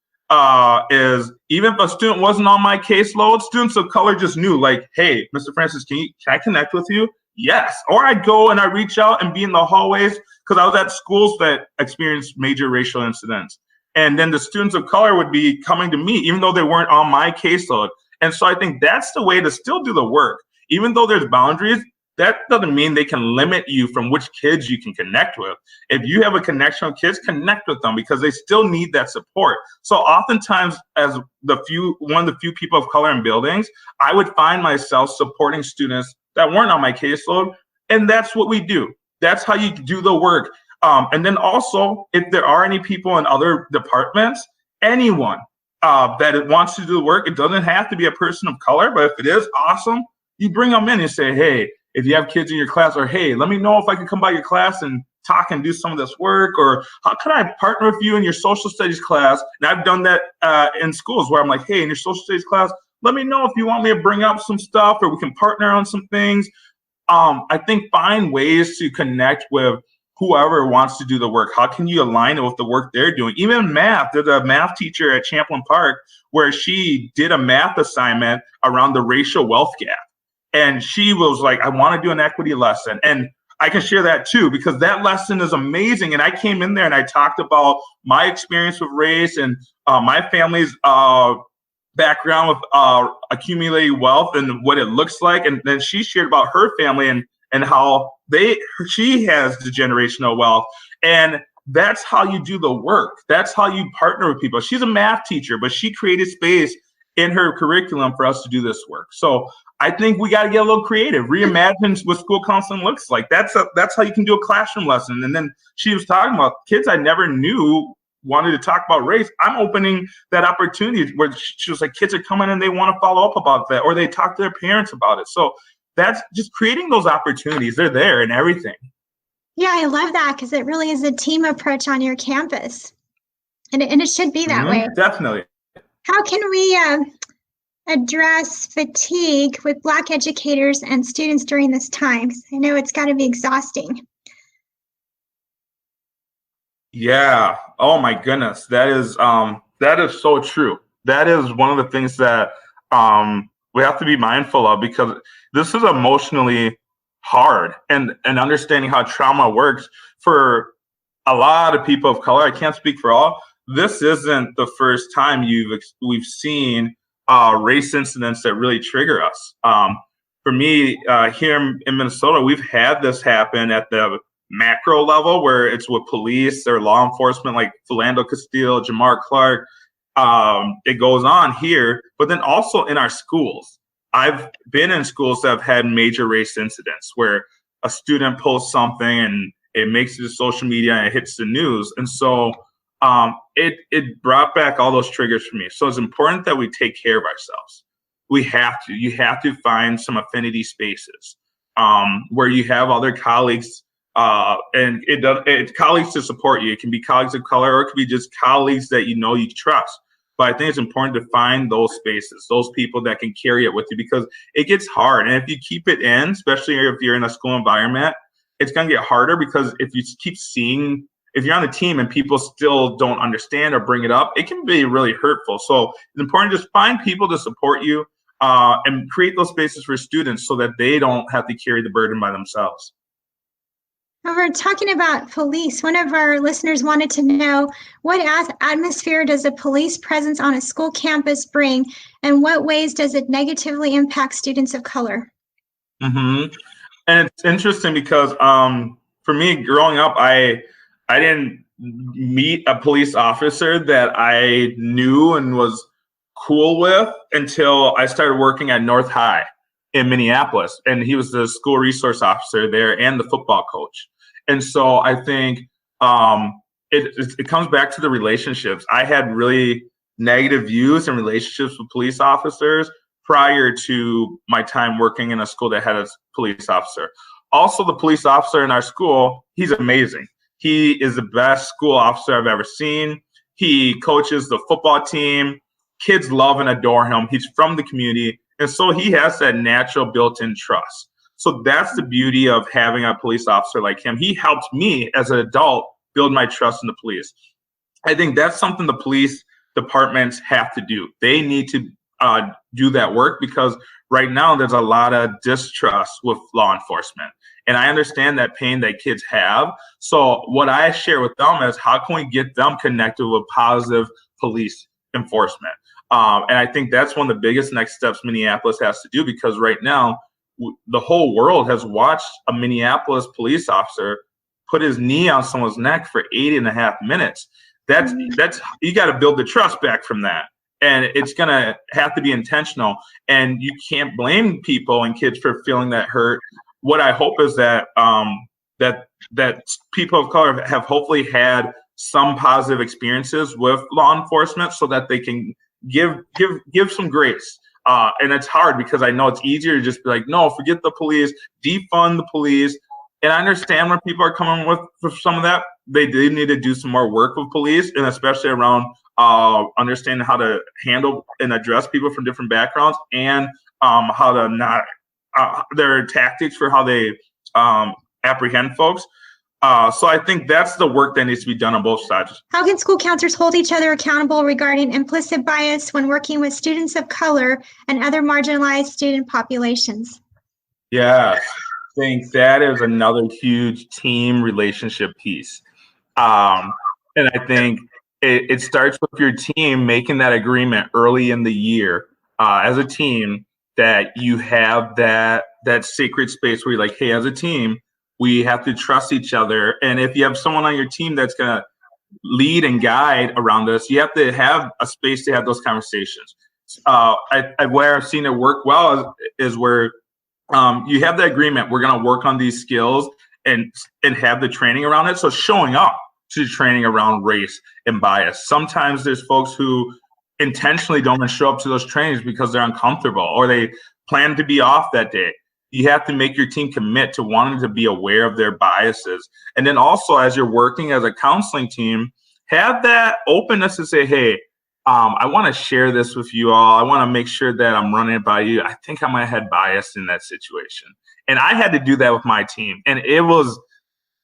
is, even if a student wasn't on my caseload, students of color just knew, like, hey, Mr. Francis, can I connect with you? Yes. Or I'd go and I reach out and be in the hallways, because I was at schools that experienced major racial incidents. And then the students of color would be coming to me, even though they weren't on my caseload. And so I think that's the way to still do the work. Even though there's boundaries, that doesn't mean they can limit you from which kids you can connect with. If you have a connection with kids, connect with them because they still need that support. So oftentimes, as one of the few people of color in buildings, I would find myself supporting students that weren't on my caseload, and that's what we do. That's how you do the work. And then also, if there are any people in other departments, anyone that wants to do the work, it doesn't have to be a person of color, but if it is, awesome. You bring them in and say, hey, if you have kids in your class, or hey, let me know if I can come by your class and talk and do some of this work, or how can I partner with you in your social studies class? And I've done that in schools where I'm like, hey, in your social studies class, let me know if you want me to bring up some stuff or we can partner on some things. I think find ways to connect with whoever wants to do the work. How can you align it with the work they're doing? Even math, there's a math teacher at Champlain Park where she did a math assignment around the racial wealth gap. And she was like, I want to do an equity lesson. And I can share that too, because that lesson is amazing. And I came in there and I talked about my experience with race and my family's background with accumulating wealth and what it looks like. And then she shared about her family and how she has the generational wealth. And that's how you do the work. That's how you partner with people. She's a math teacher, but she created space in her curriculum for us to do this work. So I think we got to get a little creative, reimagine what school counseling looks like. That's how you can do a classroom lesson. And then she was talking about kids I never knew wanted to talk about race. I'm opening that opportunity where she was like, kids are coming and they want to follow up about that, or they talk to their parents about it. So that's just creating those opportunities. They're there and everything. Yeah, I love that because it really is a team approach on your campus. And it should be that way. Definitely. How can we address fatigue with Black educators and students during this time? 'Cause I know it's got to be exhausting. Yeah. Oh my goodness. That is so true. That is one of the things that we have to be mindful of, because this is emotionally hard, and understanding how trauma works for a lot of people of color. I can't speak for all. This isn't the first time we've seen race incidents that really trigger us. For me, here in Minnesota, we've had this happen at the macro level where it's with police or law enforcement, like Philando Castile, Jamar Clark. It goes on here, but then also in our schools. I've been in schools that have had major race incidents where a student posts something and it makes it to social media and it hits the news. And so it brought back all those triggers for me. So it's important that we take care of ourselves. You have to find some affinity spaces where you have other colleagues, and it's colleagues to support you. It can be colleagues of color, or it could be just colleagues that you trust. But I think it's important to find those spaces, those people that can carry it with you, because it gets hard. And if you keep it in, especially if you're in a school environment, it's going to get harder, because if you keep seeing, if you're on the team and people still don't understand or bring it up, it can be really hurtful. So it's important to just find people to support you and create those spaces for students so that they don't have to carry the burden by themselves. We're talking about police. One of our listeners wanted to know, what atmosphere does a police presence on a school campus bring, and what ways does it negatively impact students of color? Mm-hmm. And it's interesting because for me, growing up, I didn't meet a police officer that I knew and was cool with until I started working at North High in Minneapolis, and he was the school resource officer there and the football coach. And so I think it comes back to the relationships. I had really negative views and relationships with police officers prior to my time working in a school that had a police officer. Also, the police officer in our school, he's amazing. He is the best school officer I've ever seen. He coaches the football team. Kids love and adore him. He's from the community. And so he has that natural built-in trust. So that's the beauty of having a police officer like him. He helped me as an adult build my trust in the police. I think that's something the police departments have to do. They need to do that work, because right now there's a lot of distrust with law enforcement. And I understand that pain that kids have. So what I share with them is, how can we get them connected with positive police enforcement? And I think that's one of the biggest next steps Minneapolis has to do, because right now the whole world has watched a Minneapolis police officer put his knee on someone's neck for 8.5 minutes. That's you got to build the trust back from that. And it's going to have to be intentional. And you can't blame people and kids for feeling that hurt. What I hope is that that people of color have hopefully had some positive experiences with law enforcement so that they can give some grace. And it's hard because I know it's easier to just be like, no, forget the police, defund the police. And I understand where people are coming with some of that. They do need to do some more work with police, and especially around understanding how to handle and address people from different backgrounds, and how to not their tactics for how they apprehend folks. So I think that's the work that needs to be done on both sides. How can school counselors hold each other accountable regarding implicit bias when working with students of color and other marginalized student populations? Yes, I think that is another huge team relationship piece. And I think it starts with your team making that agreement early in the year as a team that you have that sacred space where you're like, hey, as a team, we have to trust each other. And if you have someone on your team that's going to lead and guide around this, you have to have a space to have those conversations. Where I've seen it work well is where you have the agreement, we're going to work on these skills and have the training around it. So showing up to training around race and bias. Sometimes there's folks who intentionally don't even show up to those trainings because they're uncomfortable or they plan to be off that day. You have to make your team commit to wanting to be aware of their biases. And then also, as you're working as a counseling team, have that openness to say, hey, I want to share this with you all. I want to make sure that I'm running it by you. I think I might have had bias in that situation. And I had to do that with my team. And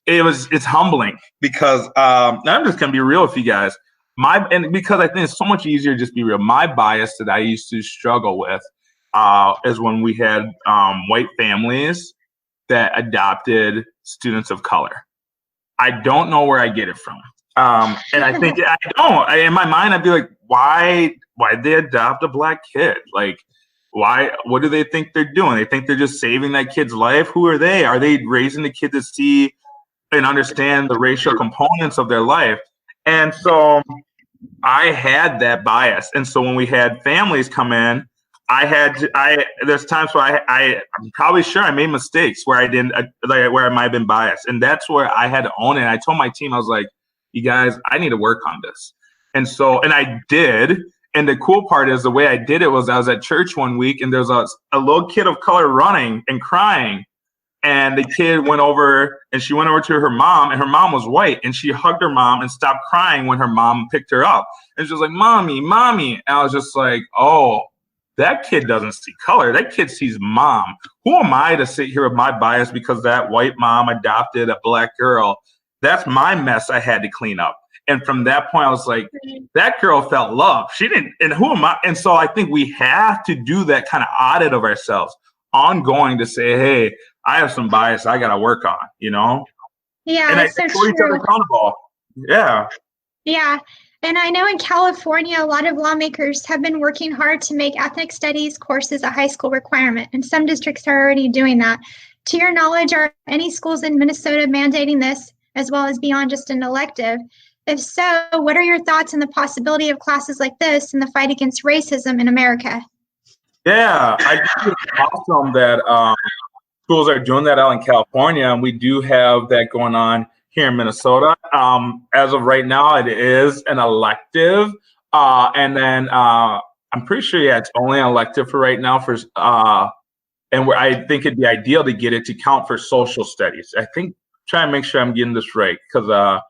it's humbling because I'm just going to be real with you guys. Because I think it's so much easier to just be real. My bias that I used to struggle with is when we had white families that adopted students of color. I don't know where I get it from. And I think I don't. In my mind, I'd be like, why'd they adopt a black kid? Like, why? What do they think they're doing? They think they're just saving that kid's life? Who are they? Are they raising the kid to see and understand the racial components of their life? And so I had that bias. And so when we had families come in, there's times where I'm probably sure I made mistakes where I didn't, where I might have been biased. And that's where I had to own it. And I told my team, I was like, you guys, I need to work on this. And I did. And the cool part is the way I did it was I was at church one week and there's a little kid of color running and crying. And the kid went over and she went over to her mom, and her mom was white, and she hugged her mom and stopped crying when her mom picked her up. And she was like, mommy. And I was just like, oh, that kid doesn't see color. That kid sees mom. Who am I to sit here with my bias because that white mom adopted a black girl? That's my mess I had to clean up. And from that point, I was like, that girl felt love. She didn't, and who am I? And so I think we have to do that kind of audit of ourselves ongoing to say, hey, I have some bias I got to work on, you know? Yeah, and that's I think so true. accountable. Yeah. Yeah. And I know in California, a lot of lawmakers have been working hard to make ethnic studies courses a high school requirement, and some districts are already doing that. To your knowledge, are any schools in Minnesota mandating this as well as beyond just an elective? If so, what are your thoughts on the possibility of classes like this in the fight against racism in America? Yeah, I think it's awesome that schools are doing that out in California, and we do have that going on here in Minnesota. As of right now, it is an elective, and then I'm pretty sure, it's only an elective for right now. I think it'd be ideal to get it to count for social studies. I think try and make sure I'm getting this right, because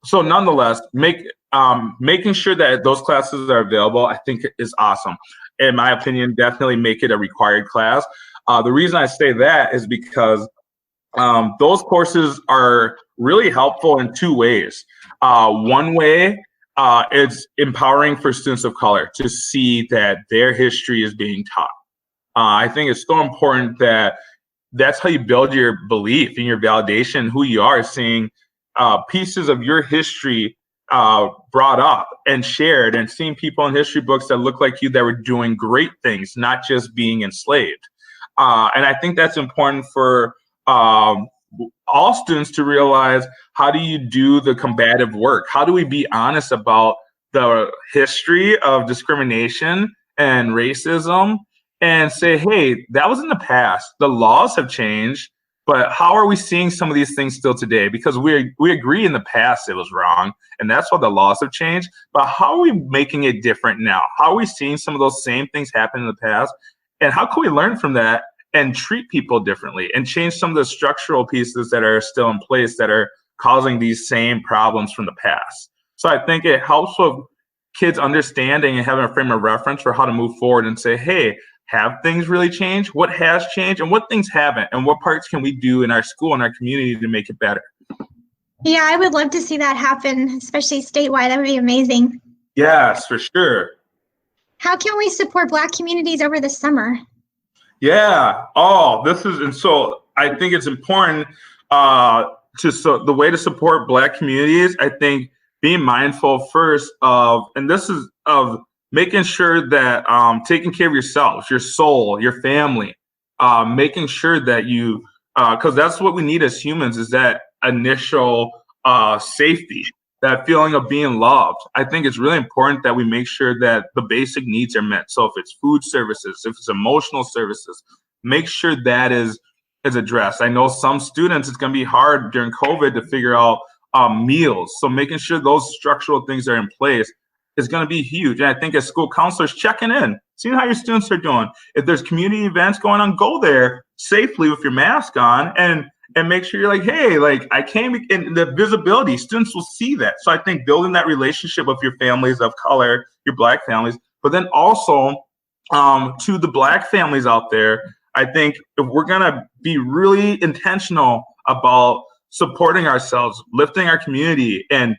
so nonetheless, making sure that those classes are available, I think is awesome. In my opinion, definitely make it a required class. The reason I say that is because those courses are really helpful in two ways. One way is empowering for students of color to see that their history is being taught. I think it's so important that that's how you build your belief and your validation, who you are, seeing pieces of your history brought up and shared, and seeing people in history books that look like you that were doing great things, not just being enslaved. And I think that's important for all students to realize, how do you do the combative work? How do we be honest about the history of discrimination and racism and say, hey, that was in the past. The laws have changed, but how are we seeing some of these things still today? Because we agree in the past it was wrong, and that's why the laws have changed. But how are we making it different now? How are we seeing some of those same things happen in the past? And how can we learn from that and treat people differently and change some of the structural pieces that are still in place that are causing these same problems from the past? So I think it helps with kids understanding and having a frame of reference for how to move forward and say, hey, have things really changed? What has changed and what things haven't? And what parts can we do in our school and our community to make it better? Yeah, I would love to see that happen, especially statewide. That would be amazing. Yes, for sure. How can we support Black communities over the summer? Yeah. Oh, and so I think it's important the way to support Black communities, I think being mindful first of making sure that taking care of yourself, your soul, your family, making sure that you, because that's what we need as humans, is that initial safety, that feeling of being loved. I think it's really important that we make sure that the basic needs are met. So if it's food services, if it's emotional services, make sure that is addressed. I know some students, it's going to be hard during COVID to figure out meals. So making sure those structural things are in place is going to be huge. And I think as school counselors, checking in, seeing how your students are doing. If there's community events going on, go there safely with your mask on and make sure you're like, hey, like I came, and the visibility, students will see that. So I think building that relationship with your families of color, your Black families, but then also to the Black families out there, I think if we're gonna be really intentional about supporting ourselves, lifting our community, and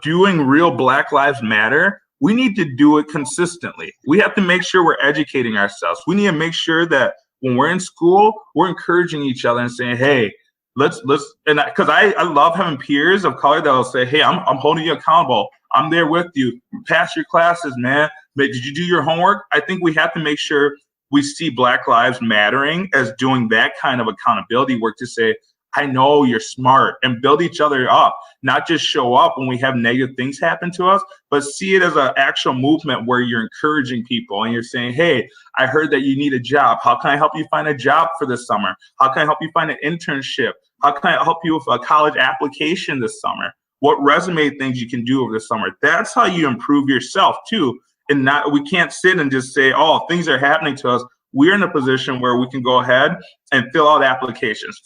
doing real Black Lives Matter, we need to do it consistently. We have to make sure we're educating ourselves. We need to make sure that when we're in school, we're encouraging each other and saying, hey, let's, and because I love having peers of color that will say, hey, I'm holding you accountable. I'm there with you. Pass your classes, man. But did you do your homework? I think we have to make sure we see Black Lives Mattering as doing that kind of accountability work to say, I know you're smart, and build each other up, not just show up when we have negative things happen to us, but see it as an actual movement where you're encouraging people and you're saying, hey, I heard that you need a job. How can I help you find a job for this summer? How can I help you find an internship? How can I help you with a college application this summer? What resume things you can do over the summer? That's how you improve yourself too. And we can't sit and just say, oh, things are happening to us. We're in a position where we can go ahead and fill out applications,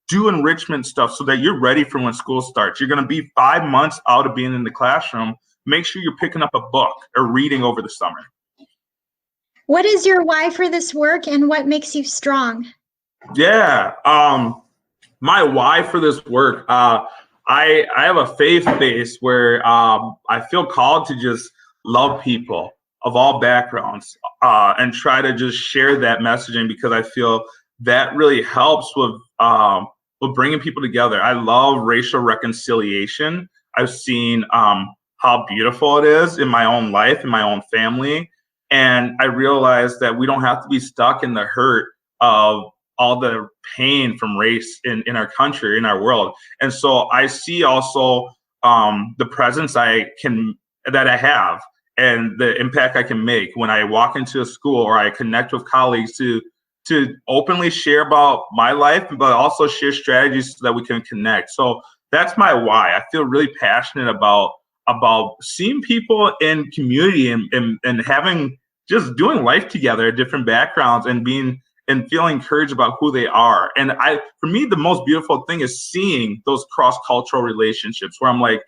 do enrichment stuff so that you're ready for when school starts. You're going to be 5 months out of being in the classroom. Make sure you're picking up a book or reading over the summer. What is your why for this work and what makes you strong? Yeah, my why for this work, I have a faith base where I feel called to just love people of all backgrounds and try to just share that messaging, because I feel that really helps with bringing people together. I love racial reconciliation. I've seen how beautiful it is in my own life, in my own family. And I realized that we don't have to be stuck in the hurt of all the pain from race in our country, in our world. And so I see also the presence that I have and the impact I can make when I walk into a school or I connect with colleagues to openly share about my life, but also share strategies so that we can connect. So that's my why. I feel really passionate about seeing people in community and having, just doing life together at different backgrounds and feeling encouraged about who they are. And for me, the most beautiful thing is seeing those cross-cultural relationships where I'm like,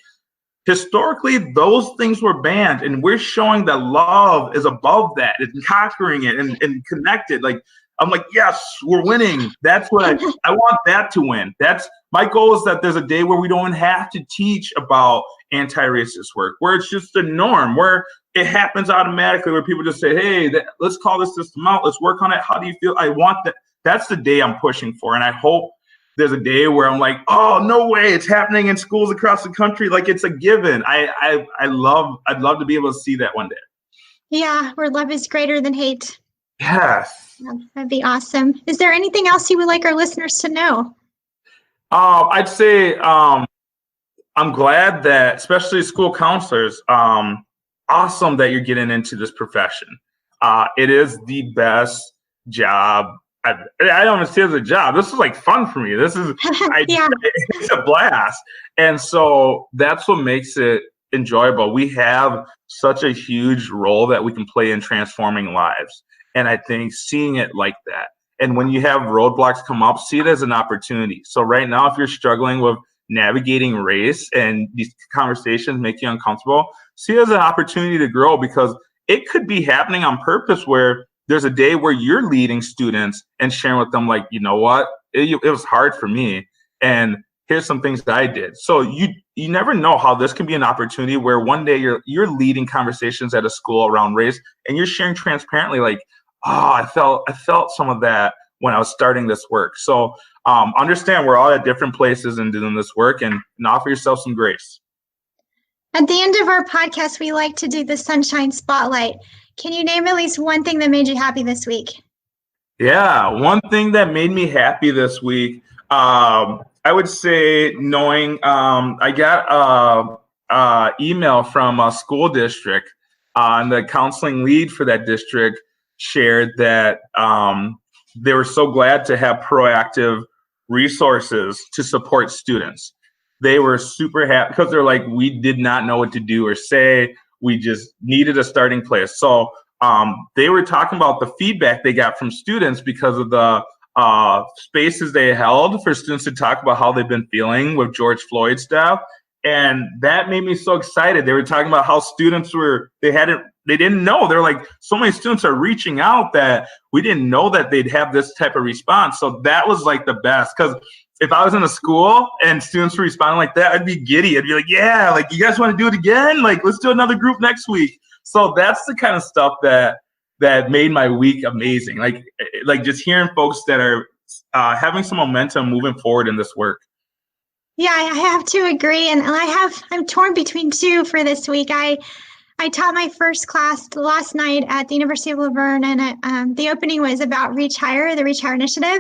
historically, those things were banned, and we're showing that love is above that, and conquering it and connected. Like, I'm like, yes, we're winning. That's what I want that to win. That's my goal, is that there's a day where we don't have to teach about anti-racist work, where it's just the norm, where it happens automatically, where people just say, hey, let's call this system out. Let's work on it. How do you feel? I want that. That's the day I'm pushing for. And I hope there's a day where I'm like, oh, no way, it's happening in schools across the country. Like, it's a given. I'd love to be able to see that one day. Yeah, where love is greater than hate. Yes. That'd be awesome. Is there anything else you would like our listeners to know? I'd say I'm glad that, especially school counselors, awesome that you're getting into this profession. It is the best job. I don't even see it as a job. This is like fun for me. This is, Yeah. it's a blast. And so that's what makes it enjoyable. We have such a huge role that we can play in transforming lives. And I think seeing it like that, and when you have roadblocks come up, see it as an opportunity. So right now, if you're struggling with navigating race and these conversations make you uncomfortable, see it as an opportunity to grow, because it could be happening on purpose where there's a day where you're leading students and sharing with them, like, you know what, it was hard for me, and here's some things that I did. So you never know how this can be an opportunity where one day you're leading conversations at a school around race, and you're sharing transparently, like, oh, I felt some of that when I was starting this work. So understand we're all at different places and doing this work, and offer yourself some grace. At the end of our podcast, we like to do the Sunshine Spotlight. Can you name at least one thing that made you happy this week? Yeah, one thing that made me happy this week, I would say knowing I got a email from a school district, and the counseling lead for that district shared that they were so glad to have proactive resources to support students. They were super happy because they're like, we did not know what to do or say. We just needed a starting place. So they were talking about the feedback they got from students because of the spaces they held for students to talk about how they've been feeling with George Floyd stuff. And that made me so excited. They were talking about how students they didn't know. They're like, so many students are reaching out that we didn't know that they'd have this type of response. So that was like the best, because if I was in a school and students were responding like that, I'd be giddy. I'd be like, yeah, like, you guys want to do it again? Like, let's do another group next week. So that's the kind of stuff that made my week amazing. Like just hearing folks that are having some momentum moving forward in this work. Yeah, I have to agree. And I'm torn between two for this week. I taught my first class last night at the University of Laverne, and the opening was about Reach Higher, the Reach Higher initiative.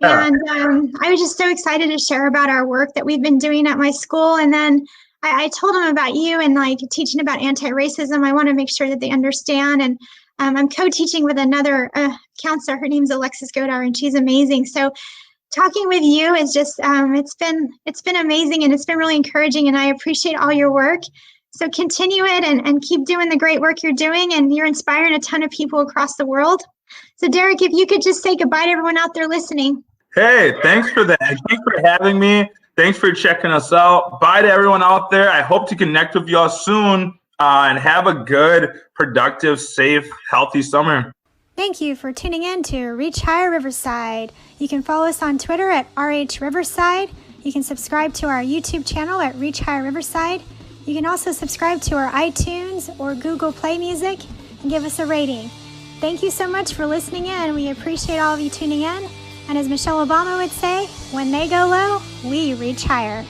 Yeah. And I was just so excited to share about our work that we've been doing at my school. And then I told them about you and like teaching about anti-racism. I want to make sure that they understand. And I'm co-teaching with another counselor. Her name's Alexis Godar, and she's amazing. So talking with you is just, it's been amazing, and it's been really encouraging, and I appreciate all your work. So continue it and keep doing the great work you're doing, and you're inspiring a ton of people across the world. So Derek, if you could just say goodbye to everyone out there listening. Hey, thanks for that. Thanks for having me. Thanks for checking us out. Bye to everyone out there. I hope to connect with y'all soon, and have a good, productive, safe, healthy summer. Thank you for tuning in to Reach Higher Riverside. You can follow us on Twitter at RH Riverside. You can subscribe to our YouTube channel at Reach Higher Riverside. You can also subscribe to our iTunes or Google Play Music and give us a rating. Thank you so much for listening in. We appreciate all of you tuning in. And as Michelle Obama would say, when they go low, we reach higher.